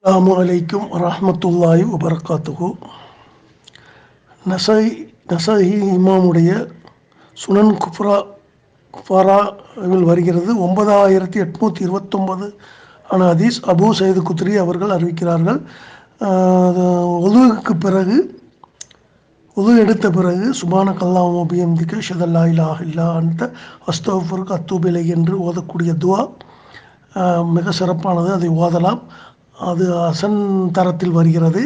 அஸ்ஸலாமு அலைக்கும் வரஹ்மத்துல்லாஹி வபரகாத்துஹு. நசை இமாமுடைய சுனன் குஃபராவில் வருகிறது. 9829 ஆன ஹதீஸ். அபூ சயீத் குத்ரி அவர்கள் அறிவிக்கிறார்கள். உதுவுக்கு பிறகு எடுத்த பிறகு சுபானக்கல்லாஹு வ பிஹம்திக அஷ்ஹது அல்லா இலாஹ இல்லா அன்த அஸ்தக்ஃபிருக அத்தூபு இலைக் என்று ஓதக்கூடிய துவா மிக சிறப்பானது. அதை ஓதலாம். அது ஹசன் தரத்தில் வருகிறது.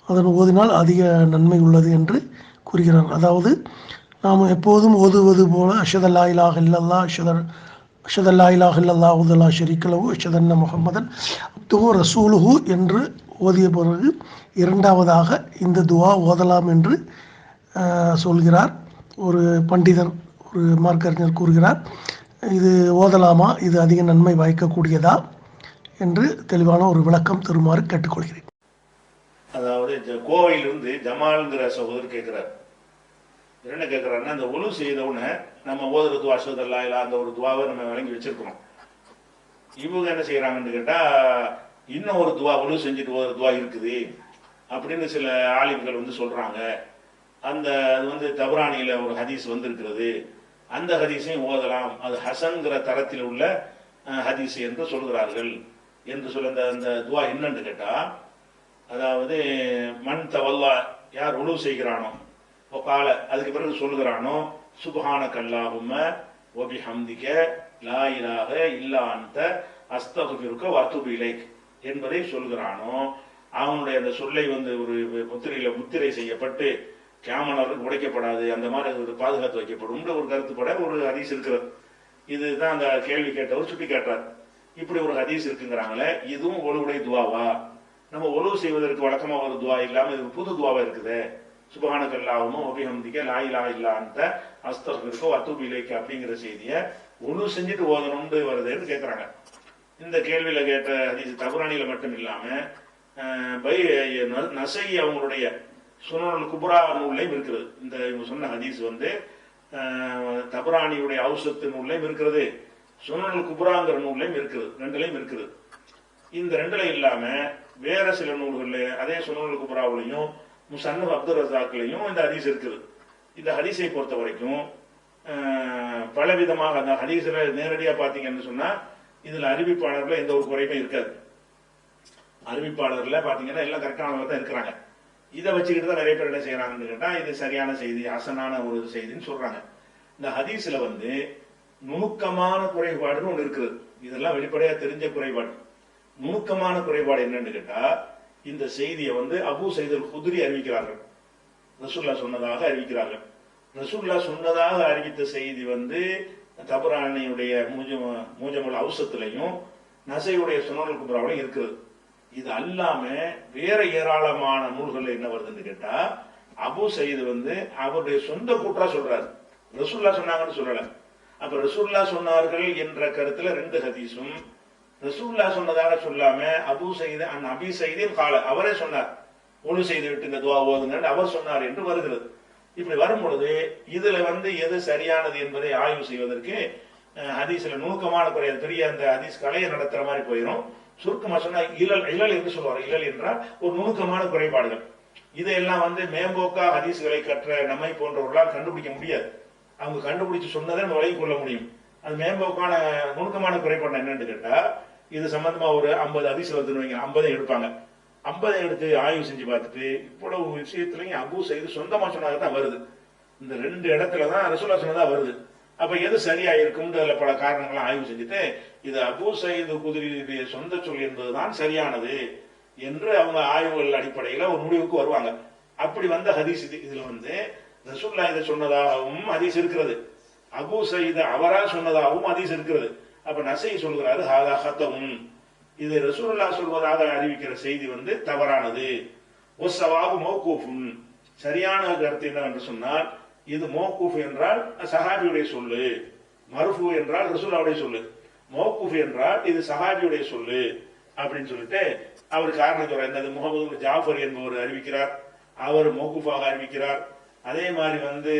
அதன் ஓதினால் அதிக நன்மை உள்ளது என்று கூறுகிறார். அதாவது நாம் எப்போதும் ஓதுவது போல அஷ்ஹது அல்லா இலாஹ இல்லல்லாஹ் அஷ்ஹது அல்லா இலாஹ இல்லல்லாஹு வஹ்தஹு லா ஷரீக லஹு அஷ்ஹது அன்ன முஹம்மதன் அப்துஹு ரசூலுஹு என்று ஓதிய பிறகு இரண்டாவதாக இந்த துவா ஓதலாம் என்று சொல்கிறார். ஒரு பண்டிதர், ஒரு மார்க்கறிஞர் கூறுகிறார். இது ஓதலாமா, இது அதிக நன்மை வாய்க்கக்கூடியதா என்று தெளிவான ஒரு விளக்கம் தருமாறு கேட்டுக்கொள்கிறேன். அதாவது கோவையிலிருந்து ஜமால்ங்கிற சகோதரர் கேட்கிறார். என்ன கேட்கிறாருன்னா, அந்த ஒழு செய்தவுடனே நம்ம ஓதுற துவா அஷ்ஹது அல்லா இலாஹ அந்த ஒரு துவாவை நம்ம வழங்கி வச்சிருக்கிறோம். இவங்க என்ன செய்யறாங்கன்னு கேட்டா, இன்னும் ஒரு துவா ஒழு செஞ்சுட்டு ஓதுற துவா இருக்குது அப்படின்னு சில ஆலிம்கள் சொல்றாங்க. அது தபரானியில ஒரு ஹதீஸ் வந்திருக்கிறது, அந்த ஹதீஸையும் ஓதலாம், அது ஹசன்கிற தரத்தில் உள்ள ஹதீஸ் என்று சொல்கிறார்கள் என்று சொல்ல. அந்த துவா என்னன்னு கேட்டா, அதாவது மன் தவல்லா, யார் உழு செய்கிறானோ, கால அதுக்கு பிறகு சொல்லுகிறானோ சுப்ஹானக அல்லாஹும்ம வ பிஹம்திக லா இலாஹ இல்லா அன்த அஸ்தக்ஃபிருக வ அத்தூபு இலைக் என்பதை சொல்கிறானோ, அவனுடைய அந்த சொல்லை ஒரு முத்திரை செய்யப்பட்டு கியாமத் உடைக்கப்படாது, அந்த மாதிரி பாதுகாத்து வைக்கப்படும் ஒரு கருத்துப்பட ஒரு ஹதீஸ் இருக்கிறது. இதுதான் அந்த கேள்வி கேட்டவர் சுட்டி காட்டுறார். இப்படி ஒரு ஹதீஸ் இருக்குங்கிறாங்களே, இதுவும் ஒழுவுடைய துவாவா? நம்ம ஒழுவு செய்வதற்கு வழக்கமா ஒரு துவா இல்லாம இது புது துவாவா இருக்குது, சுப்ஹானக அல்லாஹும்ம வ பிஹம்திக லா இலாஹ இல்லா அன்த அஸ்தக்ஃபிருக வ அத்தூபு இலைக் அப்படிங்கிற செய்தியை ஒழு செஞ்சுட்டு ஓதணும்னு வருதுன்னு கேட்கறாங்க. இந்த கேள்வியில கேட்ட ஹதீஸ் தபரானியில மட்டும் இல்லாம நசை அவங்களுடைய சுனனுல் குப்ரா நூல்லையும் இருக்கிறது. இந்த இவங்க சொன்ன ஹதீஸ் தபரானியுடைய அவுசத்து நூல்லையும் இருக்கிறது, சுனனுல் குப்ராங்கிற நூல்லையும் இருக்குது, ரெண்டுலையும் இருக்குது. இந்த ரெண்டுல இல்லாம வேற சில நூல்கள்ல அதே சுனனுல் குப்ராவிலையும் முஸன்னஃப் அப்துர் ரஸாக்லையும் இந்த ஹதீஸ் இருக்குது. இந்த ஹதீஸை பொறுத்த வரைக்கும் பலவிதமாக அந்த ஹதீஸ்ல நேரடியா பாத்தீங்கன்னு சொன்னா இதுல அறிவிப்பாளர்ல எந்த ஒரு குறையுமே இருக்காது. அறிவிப்பாளர்ல பாத்தீங்கன்னா எல்லாம் கரெக்டானவங்க தான் இருக்கிறாங்க. இதை வச்சுக்கிட்டு தான் நிறைய பேர் என்ன செய்யறாங்கன்னு கேட்டா, இது சரியான செய்தி, ஹசனான ஒரு செய்தின்னு சொல்றாங்க. இந்த ஹதீஸ்ல நுணுக்கமான குறைபாடுன்னு ஒன்று இருக்குது. இதெல்லாம் வெளிப்படையா தெரிஞ்ச குறைபாடு. நுணுக்கமான குறைபாடு என்னன்னு கேட்டா, இந்த செய்தியை அபூ சயீத் அல் குத்ரி அறிவிக்கிறார்கள், ரசூலுல்லாஹ் சொன்னதாக அறிவிக்கிறார்கள். ரசூலுல்லாஹ் சொன்னதாக அறிவித்த செய்தி தபரானியுடைய மூஜமுல் அவுசத்திலையும் நசையுடைய சுனனுல் குப்ராவிலையும் இருக்குது. இது அல்லாம வேற ஏராளமான நூல்கள் என்ன வருதுன்னு கேட்டா, அபூ சயீத் அவருடைய சொந்த கூற்றா சொல்றாரு, ரசூலுல்லாஹ் சொன்னாங்கன்னு சொல்லல. அப்ப ரசூலுல்லாஹ் சொன்னார்கள் என்ற கருத்துல ரெண்டு ஹதீஸும், ரசூலுல்லாஹ் சொன்னதாக சொல்லாம அபூ சயீத் அபீ சயீதின் கால அவரே சொன்னார், ஒழு செய்து விட்டு இந்த துவா ஓதுங்க அவர் சொன்னார் என்று வருகிறது. இப்படி வரும் பொழுது இதுல எது சரியானது என்பதை ஆய்வு செய்வதற்கு ஹதீஸ்ல நுணுக்கமான குறை, பெரிய அந்த ஹதீஸ் கலையை நடத்துற மாதிரி போயிடும். சுருக்கமா சொன்னா இழல் என்று சொல்லுவார். இழல் என்றால் ஒரு நுணுக்கமான குறைபாடுகள். இதையெல்லாம் மேம்போக்கா ஹதீஸ்களை கற்ற நம்மை போன்றவர்களால் கண்டுபிடிக்க முடியாது. அவங்க கண்டுபிடிச்சு சொன்னதை நம்ம விலகிக் கொள்ள முடியும். அது மேம்போக்கான நுணுக்கமான குறைபாடு என்னன்னு கேட்டா, இது சம்பந்தமா ஒரு 50 ஹதீஸ் வருதுன்னு வைங்க, 50 எடுப்பாங்க. 50 எடுத்து ஆய்வு செஞ்சு பார்த்துட்டு இவ்வளவு விஷயத்துலயும் அபூ சயீத் சொந்தமா சொன்னதான் வருது. இந்த ரெண்டு இடத்துலதான் ரசூலுல்லாஹ் சொன்னதா வருது. அப்ப எது சரியா இருக்கும் பல காரணங்களை ஆய்வு செஞ்சுட்டு இது அபூ சயீத் குத்ரியுடைய சொந்த சொல் என்பதுதான் சரியானது என்று அவங்க ஆய்வுகள் அடிப்படையில ஒரு முடிவுக்கு வருவாங்க. அப்படி வந்த ஹதீஸ் இதுல ரசூலுல்லாஹ் இதை சொன்னதாகவும் ஹதீஸ் இருக்கிறது, அபூ சயீத் அவரால் சொன்னதாகவும் ஹதீஸ் இருக்கிறது. அப்ப நசை சொல்கிறாரு ஹாதா ஹத்தம், இது ரசூலுல்லாஹ் சொல்வதாக அறிவிக்கிற செய்தி தவறானது. ஒஸ்ஸவாபு மௌகூஃபுன், சரியான கருத்து என்னவென்று சொன்னால் இது மௌகூஃப் என்றால் சஹாபியுடைய சொல்லு, மர்ஃபூ என்றால் ரசூலுல்லாஹ்வுடைய சொல்லு, மௌகூஃப் என்றால் இது சஹாபியுடைய சொல்லு அப்படின்னு சொல்லிட்டு அவர் காரணம் சொல்றார். என்னது, முகமது ஜாஃபர் என்பவர் அறிவிக்கிறார், அவர் மௌகூஃபாக அறிவிக்கிறார். அதே மாதிரி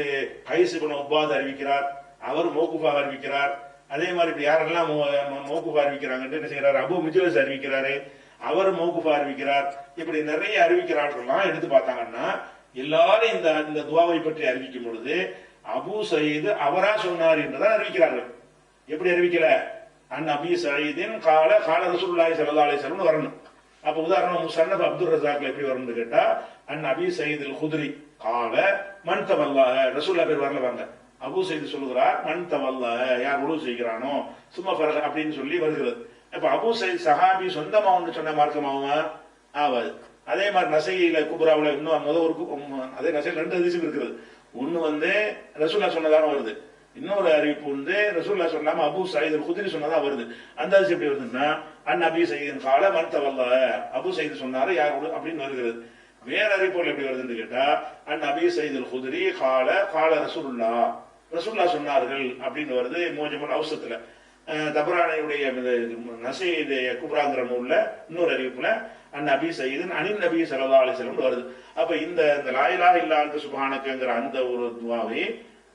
கைஸ் இப்னு உபாத் அறிவிக்கிறார், அவர் மௌகூஃபாக அறிவிக்கிறார். அதே மாதிரி இப்ப யாரெல்லாம் மௌகூஃப் அறிவிக்கிறாங்கன்னு என்ன செய்யறாரு, அபூ மிஜ்லிஸ் அறிவிக்கிறாரு. அவர் மௌகுஃபா அறிவிக்கிறார். இப்படி நிறைய அறிவிக்கிறார்கள்லாம் எடுத்து பார்த்தாங்கன்னா எல்லாரும் இந்த இந்த துவாவை பற்றி அறிவிக்கும் பொழுது அபூ சயீத் அவரா சொன்னார் என்றுதான் அறிவிக்கிறார்கள். எப்படி அறிவிக்கல? அபீ சயீதின் கால ரசூலுல்லாஹி ஸல்லல்லாஹு அலைஹி வஸல்லம் வரணும். அப்ப உதாரணம் முஸன்னஃப் அப்துர் ரஸாக்ல எப்படி வரும்னு கேட்டா அபீ சயீதுல் குத்ரி கால மன் தவல்லாஹ, ரசூலுல்லாஹ் பேர் வரல வாங்க, அபூ சயீத் சொல்லுகிறார் மன் தவல்லாஹ, யார் உலு செய்கிறானோ சும்மா ஃபரக அப்படின்னு சொல்லி வருகிறது. அப்ப அபூ சயீத் சஹாபி சொந்தமா ஒன்று சொன்ன மார்க்கமாவா ஆவாது. அதே மாதிரி நசையில குப்ராவுல இன்னும் அதே நசையில் 2 ஹதீஸ் இருக்கிறது. ஒண்ணு ரசூலுல்லாஹ் சொன்னதாக வருது, இன்னொரு அறிவிப்பு ரசூலுல்லாஹ் சொல்லாம அபூ சயீத் அல் குத்ரி சொன்னதா வருது. அந்த ஹதீஸ் எப்படி வருதுன்னா அபீ சயீதின் கால மன் தவல்லாஹ, அபூ சயீத் சொன்னாரு யார் அப்படின்னு வருகிறது. வேற அறிவிப்புகள் எப்படி வருதுன்னு கேட்டா அபீ சயீத் அல் குத்ரி கால ரசூலுல்லாஹ் சொன்னார்கள் அப்படின்னு வருது. மோஜமுல் அவ்ஸத்ல தபரானியுடைய நசையுடைய குப்ராங்கிற நூல்ல இன்னொரு அறிவிப்புல அபீ சயீதின் அனின் நபி ஸல்லல்லாஹு அலைஹி வஸல்லம் வருது. அப்ப இந்த லா இலாஹ இல்லா அன்த சுப்ஹானக்கங்கிற அந்த ஒரு துவாவை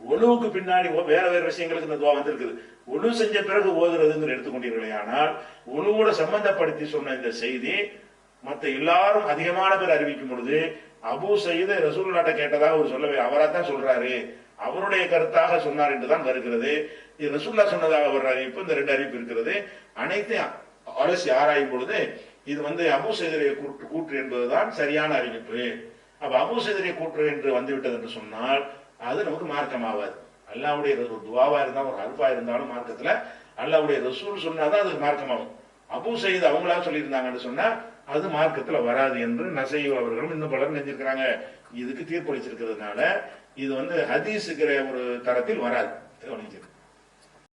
ஒழுவுக்கு பின்னாடி வேற வேற விஷயங்களுக்கு இந்த துவா வந்திருக்குது. ஒழு செஞ்ச பிறகு ஓதுறதுங்கிற எடுத்துக்கொண்டீர்களே, ஆனால் ஒழுவோட சம்பந்தப்படுத்தி சொன்ன இந்த செய்தி மற்ற எல்லாரும் அதிகமான பேர் அறிவிக்கும் பொழுது அபூ சயீத் ரசூலுல்லாஹ்ட்ட கேட்டதாக அவர் சொல்லவே, அவரா தான் சொல்றாரு, அவருடைய கருத்தாக சொன்னார் என்றுதான் வருகிறது. இது ரசூலுல்லாஹ் சொன்னதாக ஒரு அறிவிப்பு, இந்த 2 அறிவிப்பு இருக்கிறது. அனைத்தையும் அலசி ஆராயும் பொழுது இது அபூ சயீதுடைய கூற்று என்பதுதான் சரியான அறிவிப்பு. அப்ப அபூ சயீதுடைய கூற்று என்று வந்துவிட்டது என்று சொன்னால் அது நமக்கு மார்க்கமாவாது. அல்லாஹ்வுடைய ஒரு துவாவா இருந்தாலும் ஒரு ஹர்ஃபா இருந்தாலும் மார்க்கத்துல அல்லாஹ்வுடைய ரசூல் சொன்னாதான் அது மார்க்கமாகும். அபூ சயீத் அவங்களா சொல்லியிருந்தாங்கன்னு சொன்னா அது மார்க்கத்துல வராது என்று நசை அவர்களும் இன்னும் பலர் நெஞ்சிருக்கிறாங்க. இதுக்கு தீர்ப்பளிச்சிருக்கிறதுனால இது ஹதீஸுங்கிற ஒரு தரத்தில் வராது.